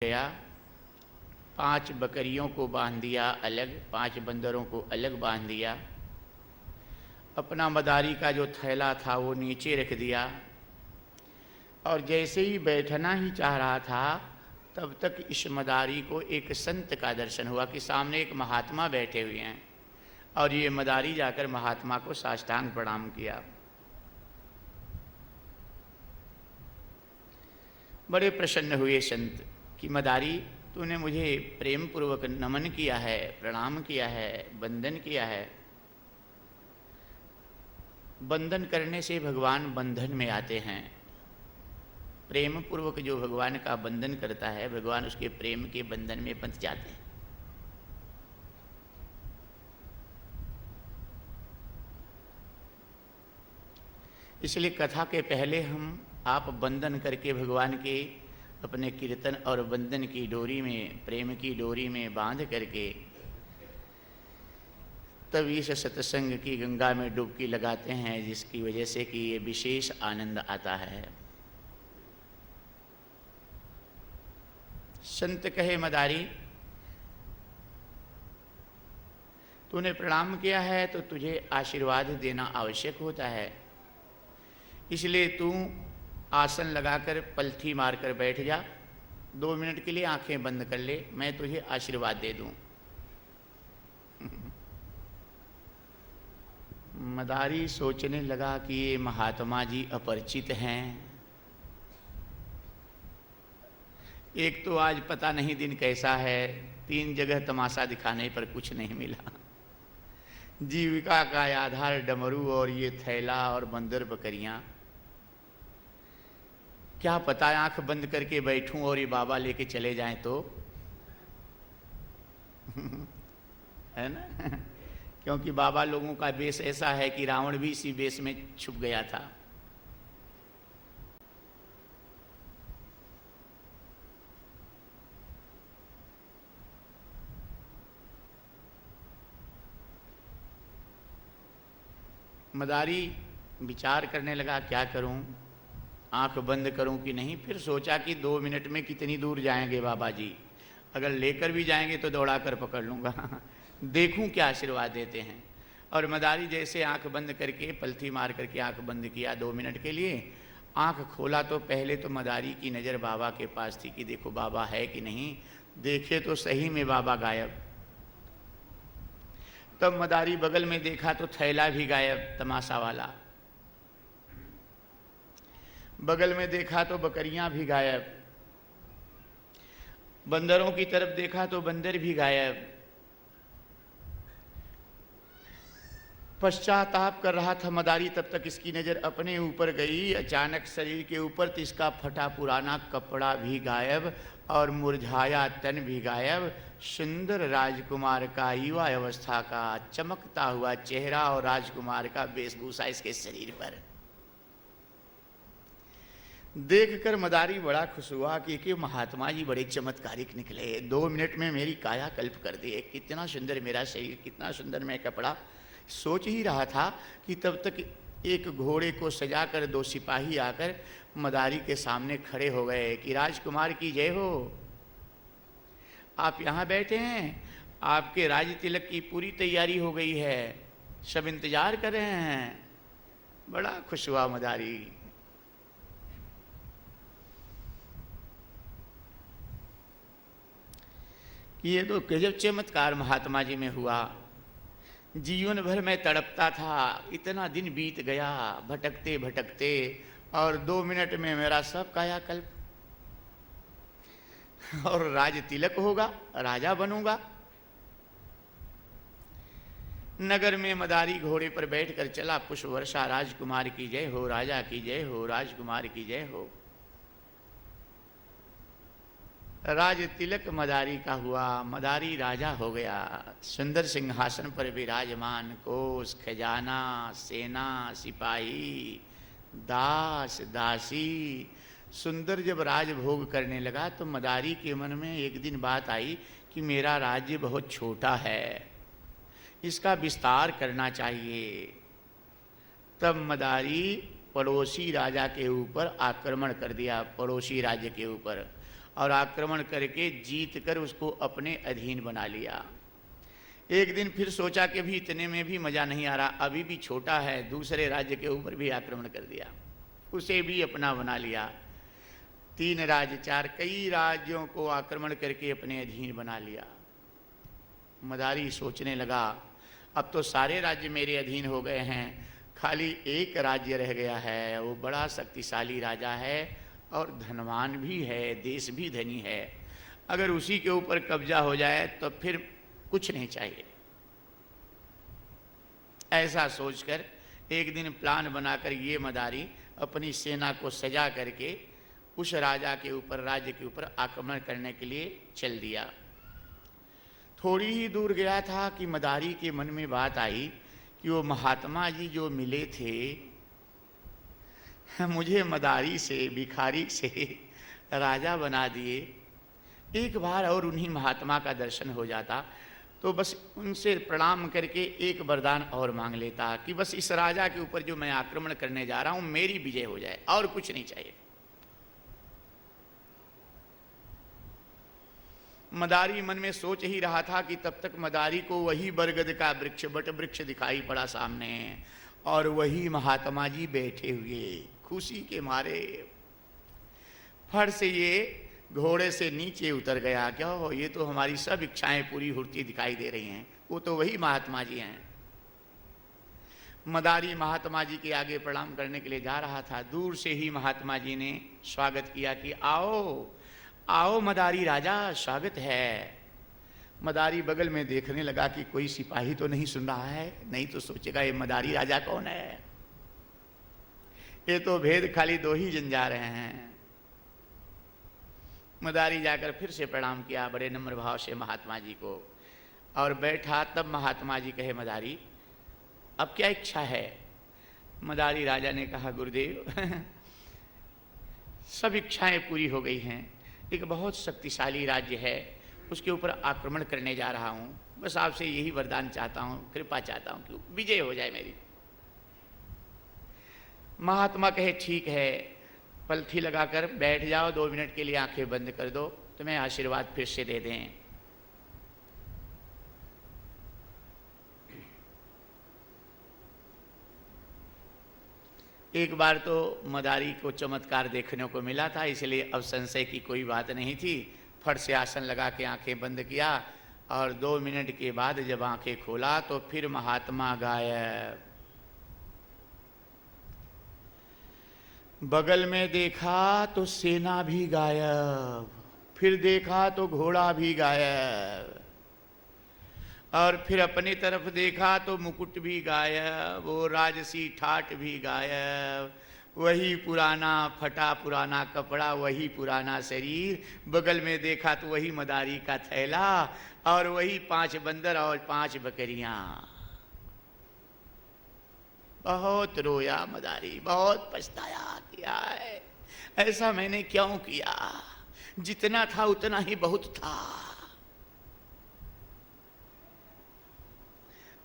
गया, 5 बकरियों को बांध दिया अलग, 5 बंदरों को अलग बांध दिया। अपना मदारी का जो थैला था वो नीचे रख दिया और जैसे ही बैठना ही चाह रहा था तब तक इस मदारी को एक संत का दर्शन हुआ कि सामने एक महात्मा बैठे हुए हैं। और ये मदारी जाकर महात्मा को साष्टांग प्रणाम किया। बड़े प्रसन्न हुए संत कि मदारी, तूने मुझे प्रेम पूर्वक नमन किया है, प्रणाम किया है, वंदन किया है। वंदन करने से भगवान बंधन में आते हैं। प्रेम पूर्वक जो भगवान का वंदन करता है, भगवान उसके प्रेम के बंधन में बंध जाते हैं। इसलिए कथा के पहले आप वंदन करके भगवान के अपने कीर्तन और वंदन की डोरी में, प्रेम की डोरी में बांध करके तब इस सत्संग की गंगा में डुबकी लगाते हैं, जिसकी वजह से कि ये विशेष आनंद आता है। संत कहे, मदारी तूने प्रणाम किया है तो तुझे आशीर्वाद देना आवश्यक होता है, इसलिए तू आसन लगाकर पलथी मारकर बैठ जा, 2 मिनट के लिए आंखें बंद कर ले, मैं तुझे आशीर्वाद दे दूं। मदारी सोचने लगा कि ये महात्मा जी अपरिचित हैं। एक तो आज पता नहीं दिन कैसा है, 3 जगह तमाशा दिखाने पर कुछ नहीं मिला। जीविका का आधार डमरू और ये थैला और बंदर बकरियां। क्या पता आंख बंद करके बैठूं और ये बाबा लेके चले जाएं तो है ना। क्योंकि बाबा लोगों का वेश ऐसा है कि रावण भी इसी वेश में छुप गया था। मदारी विचार करने लगा, क्या करूं, आंख बंद करूं कि नहीं। फिर सोचा कि 2 मिनट में कितनी दूर जाएंगे बाबा जी, अगर लेकर भी जाएंगे तो दौड़ा कर पकड़ लूंगा। देखूं क्या आशीर्वाद देते हैं। और मदारी जैसे आंख बंद करके पलथी मार करके आंख बंद किया 2 मिनट के लिए, आंख खोला तो पहले तो मदारी की नज़र बाबा के पास थी कि देखो बाबा है कि नहीं। देखे तो सही में बाबा गायब। तब मदारी बगल में देखा तो थैला भी गायब, तमाशा वाला। बगल में देखा तो बकरियां भी गायब। बंदरों की तरफ देखा तो बंदर भी गायब। पश्चाताप कर रहा था मदारी, तब तक इसकी नज़र अपने ऊपर गई। अचानक शरीर के ऊपर तो इसका फटा पुराना कपड़ा भी गायब और मुरझाया तन भी गायब। सुंदर राजकुमार का, युवा अवस्था का चमकता हुआ चेहरा और राजकुमार का वेशभूषा इसके शरीर पर देखकर मदारी बड़ा खुश हुआ कि महात्मा जी बड़े चमत्कारिक निकले। 2 मिनट में मेरी काया कल्प कर दिए। कितना सुंदर मेरा शरीर, कितना सुंदर मैं कपड़ा। सोच ही रहा था कि तब तक एक घोड़े को सजाकर 2 सिपाही आकर मदारी के सामने खड़े हो गए कि राजकुमार की जय हो, आप यहाँ बैठे हैं, आपके राज तिलक की पूरी तैयारी हो गई है, सब इंतजार कर रहे हैं। बड़ा खुश हुआ मदारी। ये तो गजब चमत्कार महात्मा जी में हुआ। जीवन भर मैं तड़पता था, इतना दिन बीत गया भटकते भटकते, और 2 मिनट में मेरा सब कायाकल्प। और राज तिलक होगा, राजा बनूंगा। नगर में मदारी घोड़े पर बैठकर चला। पुष्प वर्षा, राजकुमार की जय हो, राजा की जय हो, राजकुमार की जय हो। राज तिलक मदारी का हुआ, मदारी राजा हो गया। सुंदर सिंहासन पर विराजमान, कोष खजाना, सेना, सिपाही, दास दासी। सुंदर जब राजभोग करने लगा तो मदारी के मन में एक दिन बात आई कि मेरा राज्य बहुत छोटा है, इसका विस्तार करना चाहिए। तब मदारी पड़ोसी राजा के ऊपर आक्रमण कर दिया, पड़ोसी राज्य के ऊपर। और आक्रमण करके जीत कर उसको अपने अधीन बना लिया। एक दिन फिर सोचा कि भी इतने में भी मज़ा नहीं आ रहा, अभी भी छोटा है, दूसरे राज्य के ऊपर भी आक्रमण कर दिया, उसे भी अपना बना लिया। 3 राज्य 4 कई राज्यों को आक्रमण करके अपने अधीन बना लिया। मदारी सोचने लगा अब तो सारे राज्य मेरे अधीन हो गए हैं, खाली एक राज्य रह गया है, वो बड़ा शक्तिशाली राजा है और धनवान भी है, देश भी धनी है, अगर उसी के ऊपर कब्जा हो जाए तो फिर कुछ नहीं चाहिए। ऐसा सोचकर एक दिन प्लान बनाकर ये मदारी अपनी सेना को सजा करके उस राजा के ऊपर, राज्य के ऊपर आक्रमण करने के लिए चल दिया। थोड़ी ही दूर गया था कि मदारी के मन में बात आई कि वो महात्मा जी जो मिले थे, मुझे मदारी से, भिखारी से राजा बना दिए, एक बार और उन्हीं महात्मा का दर्शन हो जाता तो बस उनसे प्रणाम करके एक वरदान और मांग लेता कि बस इस राजा के ऊपर जो मैं आक्रमण करने जा रहा हूं मेरी विजय हो जाए, और कुछ नहीं चाहिए। मदारी मन में सोच ही रहा था कि तब तक मदारी को वही बरगद का वृक्ष, बट वृक्ष दिखाई पड़ा सामने, और वही महात्मा जी बैठे हुए। खुशी के मारे फट से ये घोड़े से नीचे उतर गया। क्या हो, ये तो हमारी सब इच्छाएं पूरी होती दिखाई दे रही हैं, वो तो वही महात्मा जी हैं। मदारी महात्मा जी के आगे प्रणाम करने के लिए जा रहा था, दूर से ही महात्मा जी ने स्वागत किया कि आओ आओ मदारी राजा, स्वागत है। मदारी बगल में देखने लगा कि कोई सिपाही तो नहीं सुन रहा है, नहीं तो सोचेगा ये मदारी राजा कौन है, ये तो भेद खाली 2 ही जन जा रहे हैं। मदारी जाकर फिर से प्रणाम किया बड़े नम्र भाव से महात्मा जी को, और बैठा। तब महात्मा जी कहे, मदारी अब क्या इच्छा है? मदारी राजा ने कहा, गुरुदेव सब इच्छाएं पूरी हो गई हैं, एक बहुत शक्तिशाली राज्य है, उसके ऊपर आक्रमण करने जा रहा हूं, बस आपसे यही वरदान चाहता हूं, कृपा चाहता हूं कि विजय हो जाए मेरी। महात्मा कहे, ठीक है, पलथी लगाकर बैठ जाओ, 2 मिनट के लिए आंखें बंद कर दो, तुम्हें आशीर्वाद फिर से दे दें। एक बार तो मदारी को चमत्कार देखने को मिला था, इसलिए अब संशय की कोई बात नहीं थी। फट से आसन लगा के आंखें बंद किया, और 2 मिनट के बाद जब आंखें खोला तो फिर महात्मा गायब। बगल में देखा तो सेना भी गायब, फिर देखा तो घोड़ा भी गायब, और फिर अपनी तरफ देखा तो मुकुट भी गायब, वो राजसी ठाट भी गायब, वही पुराना फटा पुराना कपड़ा, वही पुराना शरीर। बगल में देखा तो वही मदारी का थैला, और वही 5 बंदर और 5 बकरियां। बहुत रोया मदारी, बहुत पछताया, किया है ऐसा मैंने क्यों किया, जितना था उतना ही बहुत था,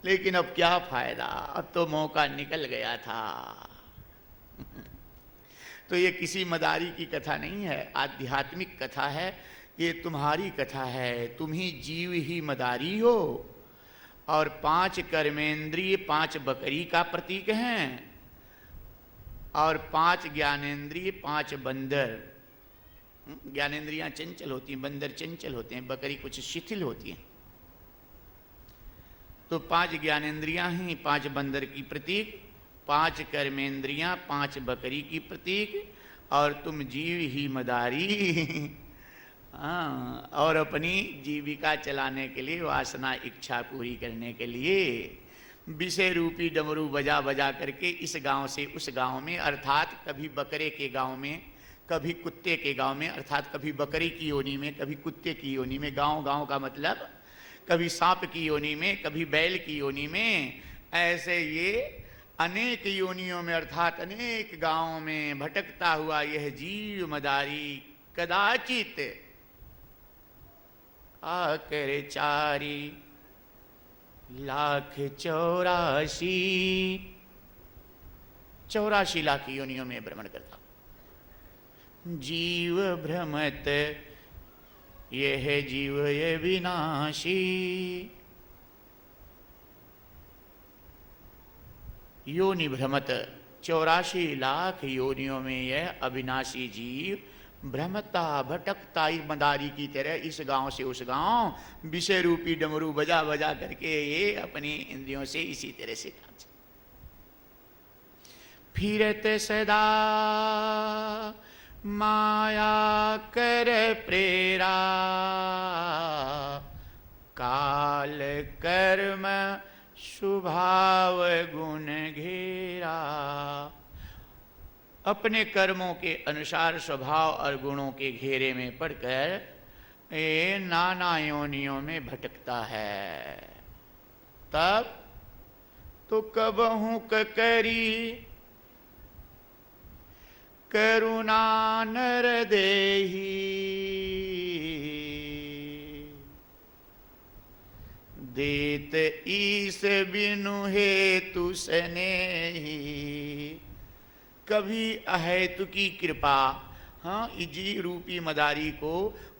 लेकिन अब क्या फायदा, अब तो मौका निकल गया था। तो ये किसी मदारी की कथा नहीं है, आध्यात्मिक कथा है, ये तुम्हारी कथा है। तुम ही जीव ही मदारी हो, और 5 कर्मेंद्रिय 5 बकरी का प्रतीक हैं, और 5 ज्ञानेंद्रिय 5 बंदर। ज्ञानेंद्रियां चंचल होती हैं, बंदर चंचल होते हैं, बकरी कुछ शिथिल होती हैं। तो 5 ज्ञानेंद्रियां ही 5 बंदर की प्रतीक, 5 कर्मेंद्रियां 5 बकरी की प्रतीक, और तुम जीव ही मदारी। हाँ, और अपनी जीविका चलाने के लिए, वासना इच्छा पूरी करने के लिए विषय रूपी डमरू बजा बजा करके इस गांव से उस गांव में, अर्थात कभी बकरे के गांव में, कभी कुत्ते के गांव में, अर्थात कभी बकरी की योनि में, कभी कुत्ते की योनि में, गांव गांव का मतलब कभी सांप की योनि में, कभी बैल की योनि में, ऐसे ये अनेक योनियों में, अर्थात अनेक गांवों में भटकता हुआ यह जीव मदारी कदाचित आकर 4,84,84 लाख योनियों में भ्रमण करता। जीव भ्रमत ये है जीव ये विनाशी। योनि भ्रमत, 84 लाख योनियों में यह अविनाशी जीव भ्रमता भटकता मदारी की तरह इस गांव से उस गांव विषय रूपी डमरू बजा बजा करके ये अपनी इंद्रियों से इसी तरह से फिरत सदा माया कर प्रेरा, काल कर्म स्वभाव गुण घेरा। अपने कर्मों के अनुसार स्वभाव और गुणों के घेरे में पड़कर ये नाना योनियों में भटकता है। तब तो कबहू करी करुणा नर देही, देत ईस बिनु हेतु स्नेही। कभी अहेतु की कृपा, हाँ, इजी रूपी मदारी को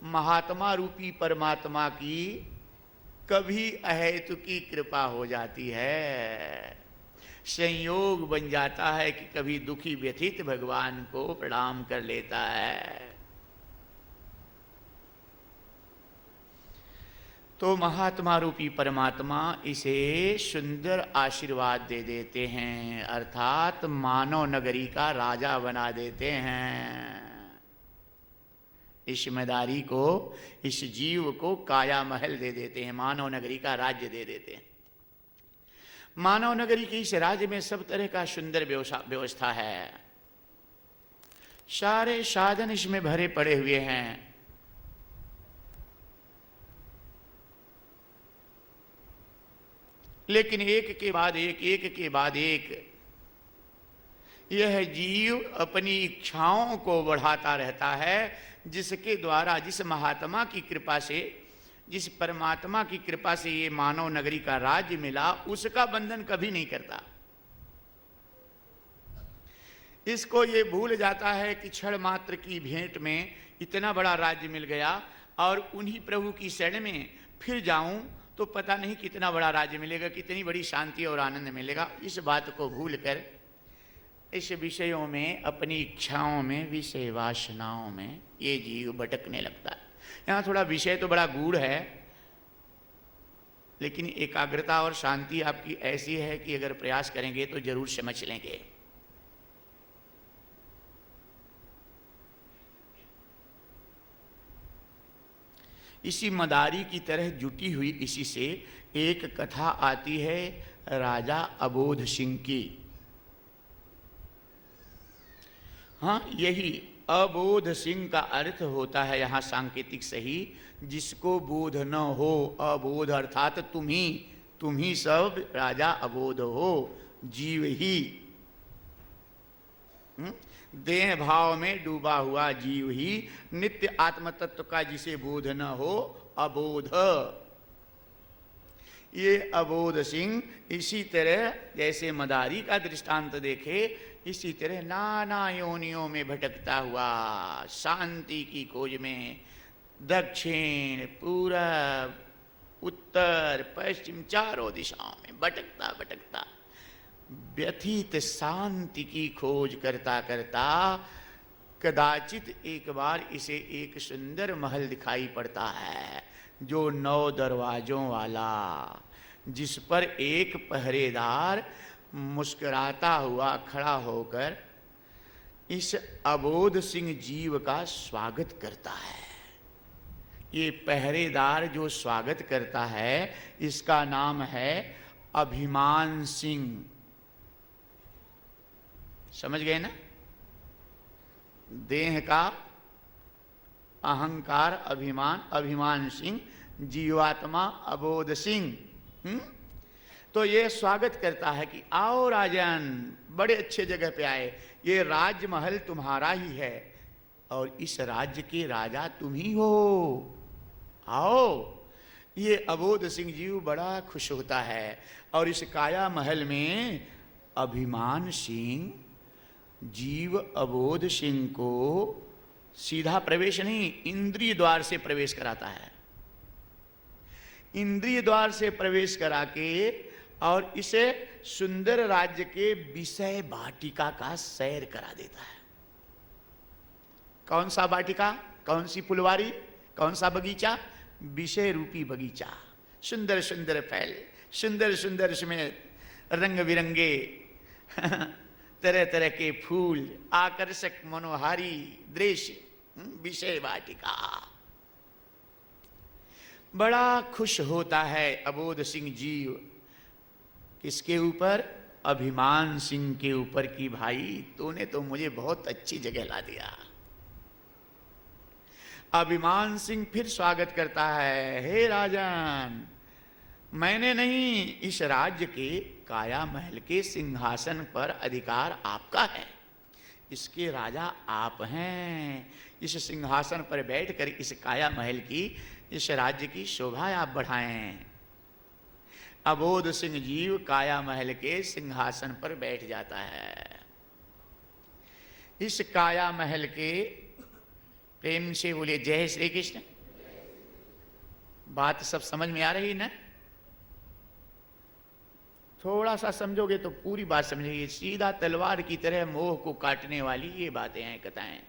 महात्मा रूपी परमात्मा की कभी अहेतु की कृपा हो जाती है। संयोग बन जाता है कि कभी दुखी व्यथित भगवान को प्रणाम कर लेता है। तो महात्मा रूपी परमात्मा इसे सुंदर आशीर्वाद दे देते हैं, अर्थात मानव नगरी का राजा बना देते हैं। इस मदारी को, इस जीव को काया महल दे देते हैं, मानव नगरी का राज्य दे देते हैं। मानव नगरी के इस राज्य में सब तरह का सुंदर व्यवस्था है, सारे साधन इसमें भरे पड़े हुए हैं। लेकिन एक के बाद एक, एक के बाद एक यह जीव अपनी इच्छाओं को बढ़ाता रहता है, जिसके द्वारा, जिस महात्मा की कृपा से, जिस परमात्मा की कृपा से ये मानव नगरी का राज्य मिला, उसका बंधन कभी नहीं करता। इसको ये भूल जाता है कि क्षण मात्र की भेंट में इतना बड़ा राज्य मिल गया और उन्हीं प्रभु की शरण में फिर जाऊं तो पता नहीं कितना बड़ा राज्य मिलेगा, कितनी बड़ी शांति और आनंद मिलेगा। इस बात को भूलकर इस विषयों में, अपनी इच्छाओं में, विषय वासनाओं में ये जीव भटकने लगता है। यहाँ थोड़ा विषय तो बड़ा गूढ़ है, लेकिन एकाग्रता और शांति आपकी ऐसी है कि अगर प्रयास करेंगे तो जरूर समझ लेंगे। इसी मदारी की तरह जुटी हुई इसी से एक कथा आती है राजा अबोध सिंह की। हाँ, यही अबोध सिंह का अर्थ होता है यहाँ सांकेतिक सही, जिसको बोध न हो। अबोध अर्थात तुम ही सब राजा अबोध हो, जीव ही। देह भाव में डूबा हुआ जीव ही, नित्य आत्म तत्व का जिसे बोध न हो, अबोध। ये अबोध सिंह इसी तरह जैसे मदारी का दृष्टांत देखे, इसी तरह नाना योनियों में भटकता हुआ शांति की खोज में दक्षिण, पूरब, उत्तर, पश्चिम चारों दिशाओं में भटकता भटकता व्यथित शांति की खोज करता करता कदाचित एक बार इसे एक सुंदर महल दिखाई पड़ता है, जो 9 दरवाजों वाला, जिस पर एक पहरेदार मुस्कुराता हुआ खड़ा होकर इस अबोध सिंह जीव का स्वागत करता है। ये पहरेदार जो स्वागत करता है, इसका नाम है अभिमान सिंह। समझ गए ना? देह का अहंकार अभिमान, अभिमान सिंह, जीवात्मा अबोध सिंह। तो ये स्वागत करता है कि आओ राजन, बड़े अच्छे जगह पे आए, ये राजमहल तुम्हारा ही है और इस राज्य के राजा तुम ही हो, आओ। ये अबोध सिंह जीव बड़ा खुश होता है और इस काया महल में अभिमान सिंह जीव अबोध सिंह को सीधा प्रवेश नहीं, इंद्रिय द्वार से प्रवेश कराता है। इंद्रिय द्वार से प्रवेश करा के और इसे सुंदर राज्य के विषय वाटिका का सैर करा देता है। कौन सा वाटिका, कौन सी फुलवारी, कौन सा बगीचा? विषय रूपी बगीचा। सुंदर सुंदर फैल, सुंदर सुंदर उसमें रंग बिरंगे तरह तरह के फूल, आकर्षक मनोहारी दृश्य, विषय वाटिका। बड़ा खुश होता है अबोध सिंह जीव। किसके ऊपर? अभिमान सिंह के ऊपर की भाई तूने तो मुझे बहुत अच्छी जगह ला दिया। अभिमान सिंह फिर स्वागत करता है, हे राजन, मैंने नहीं, इस राज्य के काया महल के सिंहासन पर अधिकार आपका है। इसके राजा आप हैं। इस सिंहासन पर बैठकर इस काया महल की, इस राज्य की शोभा आप बढ़ाएं। अबोध सिंह जीव काया महल के सिंहासन पर बैठ जाता है। इस काया महल के, प्रेम से बोले जय श्री कृष्ण। बात सब समझ में आ रही ना? थोड़ा सा समझोगे तो पूरी बात समझेगी। सीधा तलवार की तरह मोह को काटने वाली ये बातें हैं, कथाएं।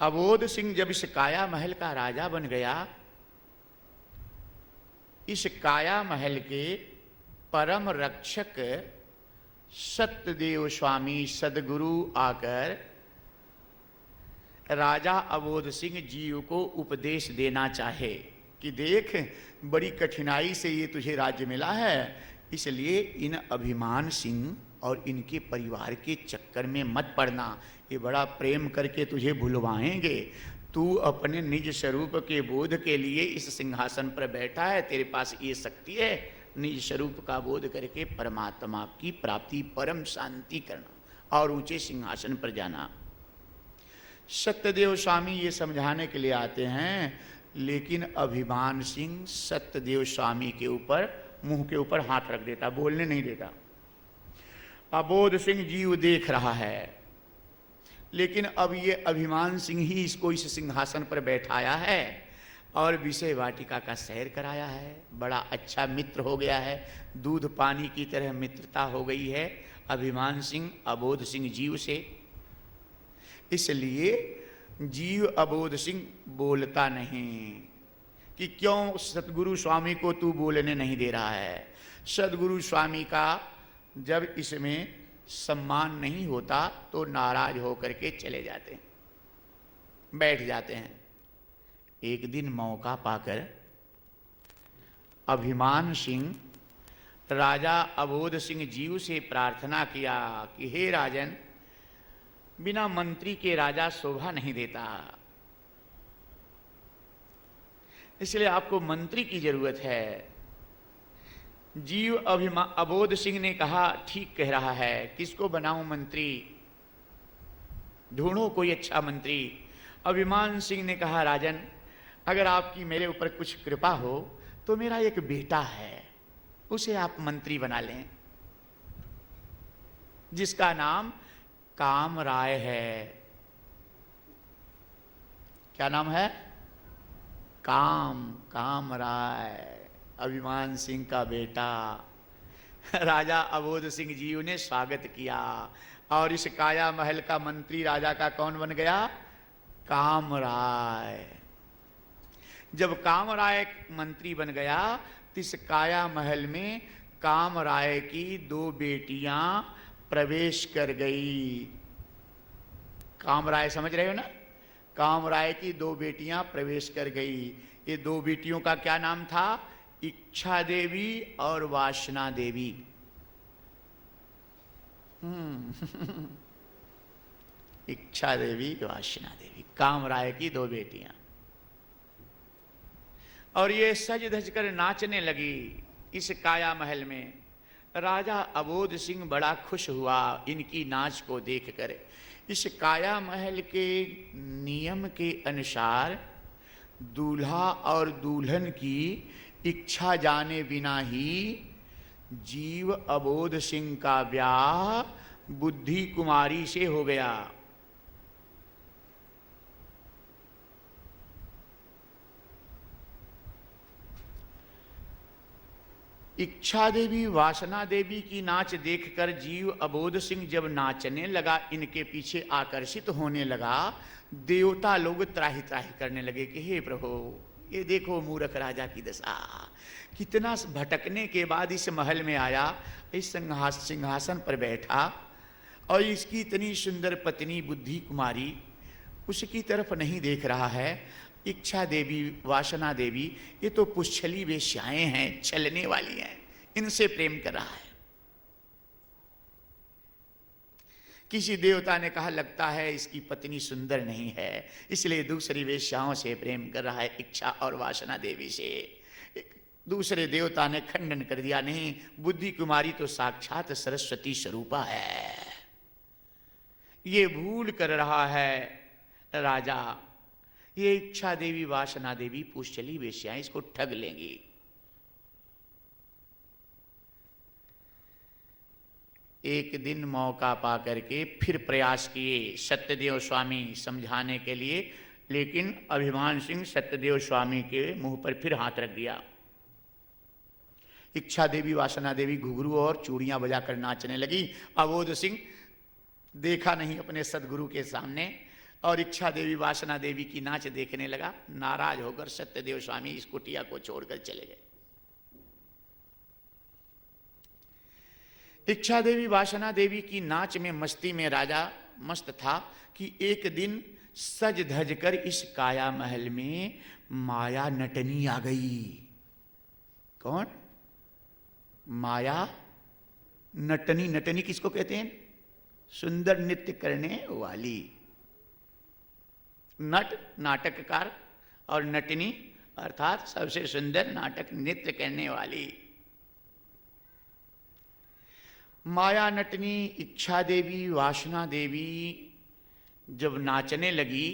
अबोध सिंह जब इस काया महल का राजा बन गया, इस काया महल के परम रक्षक सत्यदेव स्वामी सदगुरु आकर राजा अबोध सिंह जीव को उपदेश देना चाहे कि देख, बड़ी कठिनाई से ये तुझे राज्य मिला है, इसलिए इन अभिमान सिंह और इनके परिवार के चक्कर में मत पड़ना। ये बड़ा प्रेम करके तुझे भुलवाएंगे। तू अपने निज स्वरूप के बोध के लिए इस सिंहासन पर बैठा है, तेरे पास ये शक्ति है निज स्वरूप का बोध करके परमात्मा की प्राप्ति, परम शांति करना और ऊंचे सिंहासन पर जाना। सत्यदेव स्वामी ये समझाने के लिए आते हैं, लेकिन अभिमान सिंह सत्यदेव स्वामी के ऊपर, मुंह के ऊपर हाथ रख देता, बोलने नहीं देता। अबोध सिंह जीव देख रहा है, लेकिन अब ये अभिमान सिंह ही इसको इस सिंहासन पर बैठाया है और विषय वाटिका का सैर कराया है। बड़ा अच्छा मित्र हो गया है, दूध पानी की तरह मित्रता हो गई है अभिमान सिंह अबोध सिंह जीव से। इसलिए जीव अबोध सिंह बोलता नहीं कि क्यों सतगुरु स्वामी को तू बोलने नहीं दे रहा है। सतगुरु स्वामी का जब इसमें सम्मान नहीं होता तो नाराज होकर के चले जाते हैं, बैठ जाते हैं। एक दिन मौका पाकर अभिमान सिंह राजा अबोध सिंह जीव से प्रार्थना किया कि हे राजन, बिना मंत्री के राजा शोभा नहीं देता, इसलिए आपको मंत्री की जरूरत है। जीव अबोध सिंह ने कहा, ठीक कह रहा है, किसको बनाऊं मंत्री, ढूंढो कोई अच्छा मंत्री। अभिमान सिंह ने कहा, राजन, अगर आपकी मेरे ऊपर कुछ कृपा हो तो मेरा एक बेटा है, उसे आप मंत्री बना लें, जिसका नाम कामराय है। क्या नाम है? कामराय, अभिमान सिंह का बेटा। राजा अबोध सिंह जीव ने स्वागत किया और इस काया महल का मंत्री राजा का कौन बन गया? कामराय। जब कामराय मंत्री बन गया तो इस काया महल में कामराय की 2 बेटियां प्रवेश कर गई। कामराय समझ रहे हो ना? कामराय की 2 बेटियां प्रवेश कर गई। ये 2 बेटियों का क्या नाम था? इच्छा देवी और वासना देवी। इच्छा देवी, वासना देवी, कामराय की 2 बेटियां। और ये सज धज कर नाचने लगी इस काया महल में। राजा अबोध सिंह बड़ा खुश हुआ इनकी नाच को देखकर। इस काया महल के नियम के अनुसार दूल्हा और दुल्हन की इच्छा जाने बिना ही जीव अबोध सिंह का ब्याह बुद्धि कुमारी से हो गया। इच्छा देवी वासना देवी की नाच देखकर जीव अबोध सिंह जब नाचने लगा, इनके पीछे आकर्षित होने लगा, देवता लोग त्राही त्राही करने लगे कि हे प्रभु, ये देखो मूर्ख राजा की दशा, कितना भटकने के बाद इस महल में आया, इस सिंहासन पर बैठा और इसकी इतनी सुंदर पत्नी बुद्धि कुमारी उसकी तरफ नहीं देख रहा है। इच्छा देवी वासना देवी ये तो पुच्छली वेश्याएं हैं, चलने वाली हैं, इनसे प्रेम कर रहा है। किसी देवता ने कहा लगता है इसकी पत्नी सुंदर नहीं है, इसलिए दूसरी वेश्याओं से प्रेम कर रहा है, इच्छा और वासना देवी से। दूसरे देवता ने खंडन कर दिया, नहीं, बुद्धि कुमारी तो साक्षात सरस्वती स्वरूपा है, ये भूल कर रहा है राजा, ये इच्छा देवी वासना देवी पुच्छली वेश्याएं इसको ठग लेंगी। एक दिन मौका पा करके फिर प्रयास किए सत्यदेव स्वामी समझाने के लिए, लेकिन अभिमान सिंह सत्यदेव स्वामी के मुंह पर फिर हाथ रख दिया। इच्छा देवी वासना देवी घुघरू और चूड़ियां बजाकर नाचने लगी। अबोध सिंह देखा नहीं अपने सदगुरु के सामने और इच्छा देवी वासना देवी की नाच देखने लगा। नाराज होकर सत्यदेव स्वामी इस कुटिया को छोड़कर चले गए। इच्छा देवी वासना देवी की नाच में मस्ती में राजा मस्त था कि एक दिन सज धज कर इस काया महल में माया नटनी आ गई। कौन? माया नटनी। नटनी किसको कहते हैं? सुंदर नृत्य करने वाली। नट नाटककार और नटनी अर्थात सबसे सुंदर नाटक नृत्य करने वाली। माया नटनी इच्छा देवी वासना देवी जब नाचने लगी,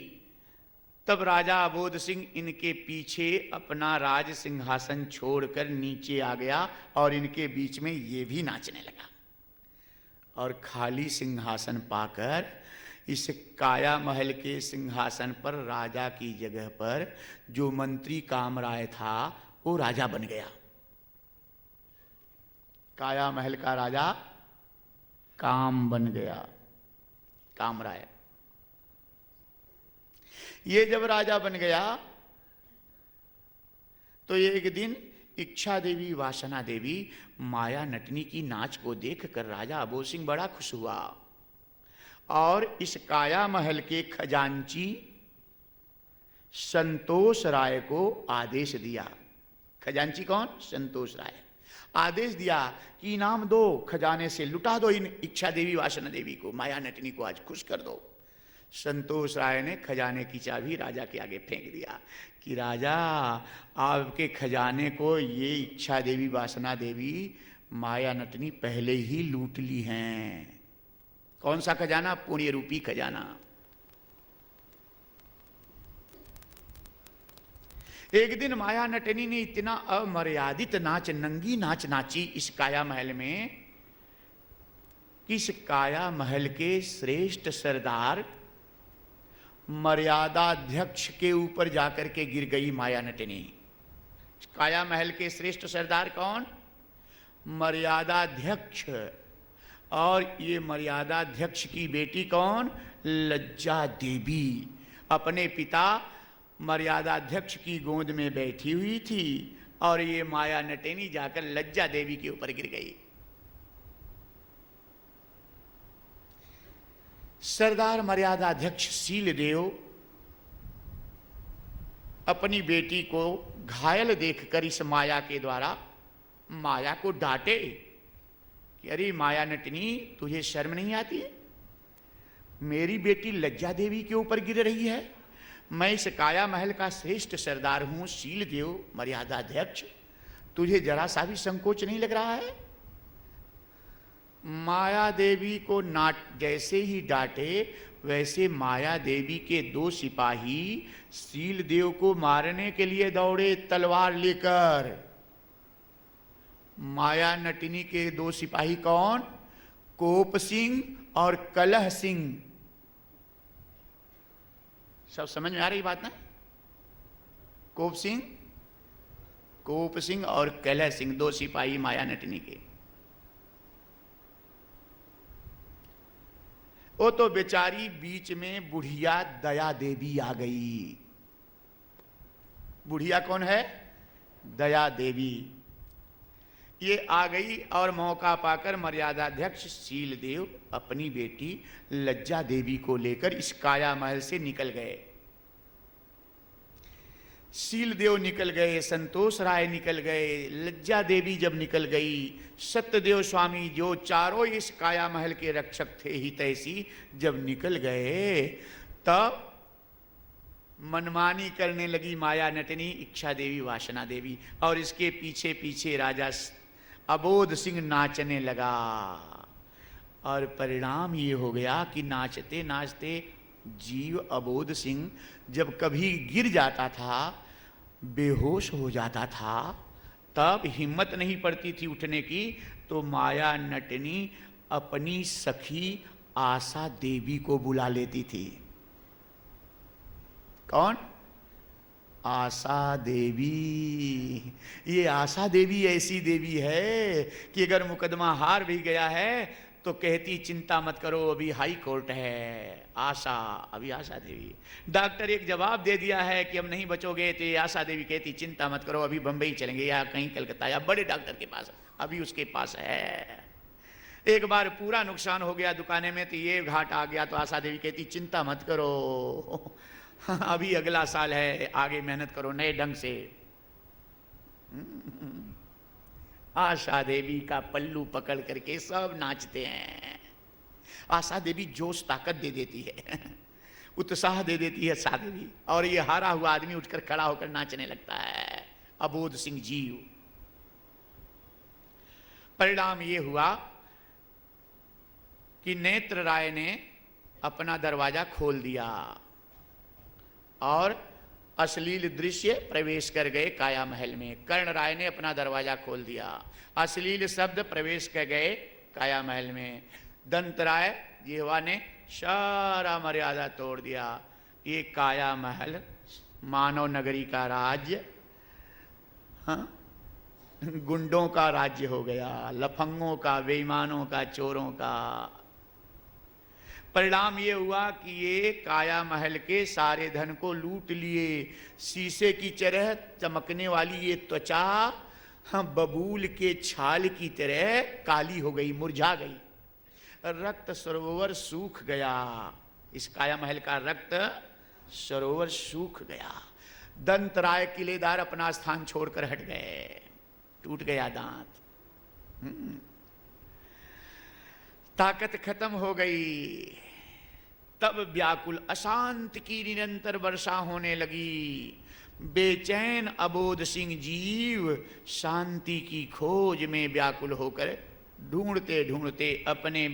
तब राजा अबोध सिंह इनके पीछे अपना राज सिंहासन छोड़कर नीचे आ गया और इनके बीच में ये भी नाचने लगा। और खाली सिंहासन पाकर इस काया महल के सिंहासन पर राजा की जगह पर जो मंत्री कामराय था वो राजा बन गया। काया महल का राजा काम बन गया, कामराय। ये जब राजा बन गया तो एक दिन इच्छा देवी वासना देवी माया नटनी की नाच को देखकर राजा अबोध सिंह बड़ा खुश हुआ और इस काया महल के खजांची संतोष राय को आदेश दिया। खजांची कौन? संतोष राय। आदेश दिया कि इनाम दो, खजाने से लुटा दो इन इच्छा देवी वासना देवी को, माया नटनी को आज खुश कर दो। संतोष राय ने खजाने की चाबी राजा के आगे फेंक दिया कि राजा, आपके खजाने को ये इच्छा देवी वासना देवी माया नटनी पहले ही लूट ली हैं। कौन सा खजाना? पुण्य रूपी खजाना। एक दिन माया नटनी ने इतना अमर्यादित नाच, नंगी नाच नाची इस काया महल में कि इस काया महल के श्रेष्ठ सरदार मर्यादाध्यक्ष के ऊपर जाकर के गिर गई माया नटनी। काया महल के श्रेष्ठ सरदार कौन? मर्यादाध्यक्ष। और ये मर्यादाध्यक्ष की बेटी कौन? लज्जा देवी। अपने पिता मर्यादाध्यक्ष की गोद में बैठी हुई थी और ये माया नटनी जाकर लज्जा देवी के ऊपर गिर गई। सरदार मर्यादाध्यक्ष शीलदेव अपनी बेटी को घायल देखकर इस माया के द्वारा माया को डांटे कि अरे माया नटनी, तुझे शर्म नहीं आती है? मेरी बेटी लज्जा देवी के ऊपर गिर रही है। मैं इस काया महल का श्रेष्ठ सरदार हूं, शीलदेव मर्यादाध्यक्ष, तुझे जरा सा भी संकोच नहीं लग रहा है? माया देवी को जैसे ही डांटे वैसे माया देवी के दो सिपाही शीलदेव को मारने के लिए दौड़े तलवार लेकर। माया नटिनी के दो सिपाही कौन? कोप सिंह और कलह सिंह। सब समझ में आ रही बात ना? कोप सिंह और कलह सिंह, दो सिपाही माया नटिनी के। वो तो बेचारी बीच में बुढ़िया दया देवी आ गई। बुढ़िया कौन है? दया देवी। ये आ गई और मौका पाकर मर्यादाध्यक्ष शीलदेव अपनी बेटी लज्जा देवी को लेकर इस काया महल से निकल गए। शीलदेव निकल गए, संतोष राय निकल गए, लज्जा देवी जब निकल गई, सत्यदेव स्वामी जो चारों इस काया महल के रक्षक थे हितैषी जब निकल गए, तब मनमानी करने लगी माया नटनी, इच्छा देवी, वासना देवी, और इसके पीछे पीछे राजा अबोध सिंह नाचने लगा। और परिणाम ये हो गया कि नाचते नाचते जीव अबोध सिंह जब कभी गिर जाता था, बेहोश हो जाता था, तब हिम्मत नहीं पड़ती थी उठने की, तो माया नटनी अपनी सखी आशा देवी को बुला लेती थी। कौन? आशा देवी। ये आशा देवी ऐसी देवी है कि अगर मुकदमा हार भी गया है तो कहती चिंता मत करो, अभी हाई कोर्ट है। आशा, अभी आशा देवी। डॉक्टर एक जवाब दे दिया है कि हम नहीं बचोगे, तो ये आशा देवी कहती चिंता मत करो, अभी बंबई चलेंगे या कहीं कलकत्ता या बड़े डॉक्टर के पास, अभी उसके पास है। एक बार पूरा नुकसान हो गया दुकाने में, तो ये घाट आ गया, तो आशा देवी कहती चिंता मत करो, अभी अगला साल है, आगे मेहनत करो नए ढंग से। आशा देवी का पल्लू पकड़ करके सब नाचते हैं। आशा देवी जोश ताकत दे देती है, उत्साह दे देती है आशा देवी, और ये हारा हुआ आदमी उठकर खड़ा होकर नाचने लगता है, अबोध सिंह जीव। परिणाम ये हुआ कि नेत्र राय ने अपना दरवाजा खोल दिया और अश्लील दृश्य प्रवेश कर गए काया महल में। कर्ण राय ने अपना दरवाजा खोल दिया, अश्लील शब्द प्रवेश कर गए काया महल में। दंत राय जिह्वा ने सारा मर्यादा तोड़ दिया। ये काया महल मानव नगरी का राज्य, हाँ, गुंडों का राज्य हो गया, लफंगों का, बेईमानों का, चोरों का। परिणाम ये हुआ कि ये काया महल के सारे धन को लूट लिए। शीशे की तरह चमकने वाली ये त्वचा, हाँ, बबूल के छाल की तरह काली हो गई, मुरझा गई। रक्त सरोवर सूख गया, इस काया महल का रक्त सरोवर सूख गया। दंत राय किलेदार अपना स्थान छोड़कर हट गए, टूट गया दांत, ताकत खत्म हो गई। तब व्याकुल अशांत की निरंतर वर्षा होने लगी। बेचैन अबोध सिंह जीव शांति की खोज में व्याकुल होकर ढूंढते ढूंढते अपने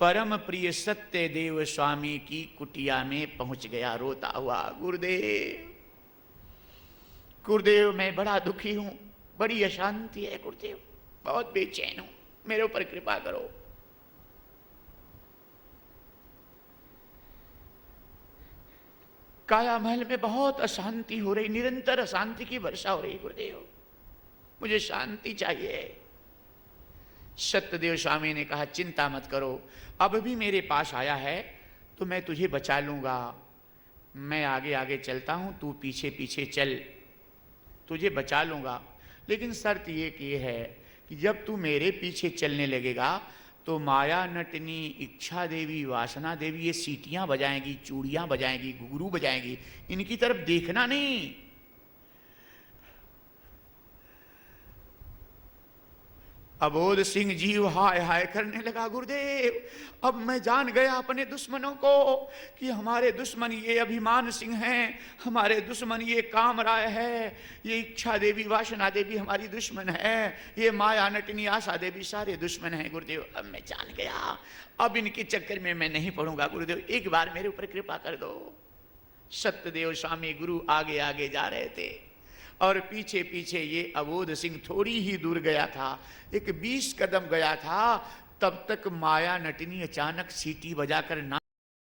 परम प्रिय सत्य देव स्वामी की कुटिया में पहुंच गया, रोता हुआ, गुरुदेव, गुरुदेव, मैं बड़ा दुखी हूं, बड़ी अशांति है गुरुदेव, बहुत बेचैन हूं, मेरे ऊपर कृपा करो। काया महल में बहुत अशांति हो रही, निरंतर अशांति की वर्षा हो रही, गुरुदेव, मुझे शांति चाहिए। सत्यदेव स्वामी ने कहा चिंता मत करो, अब भी मेरे पास आया है तो मैं तुझे बचा लूंगा। मैं आगे आगे चलता हूं, तू पीछे पीछे चल, तुझे बचा लूंगा। लेकिन शर्त ये की है कि जब तू मेरे पीछे चलने लगेगा तो माया नटनी, इच्छा देवी, वासना देवी ये सीटियां बजाएंगी, चूड़ियां बजाएंगी, घुंघरू बजाएंगी, इनकी तरफ देखना नहीं। अबोध सिंह जीव हाय हाय करने लगा, गुरुदेव, अब मैं जान गया अपने दुश्मनों को कि हमारे दुश्मन ये अभिमान सिंह हैं, हमारे दुश्मन ये कामराय है, ये इच्छा देवी, वासना देवी हमारी दुश्मन है, ये माया नटनी, आशा देवी सारे दुश्मन हैं गुरुदेव। अब मैं जान गया, अब इनके चक्कर में मैं नहीं पड़ूंगा गुरुदेव, एक बार मेरे ऊपर कृपा कर दो। सत्यदेव स्वामी गुरु आगे आगे जा रहे थे और पीछे पीछे ये अबोध सिंह थोड़ी ही दूर गया था, एक 20 कदम गया था, तब तक माया नटनी अचानक सीटी बजाकर ना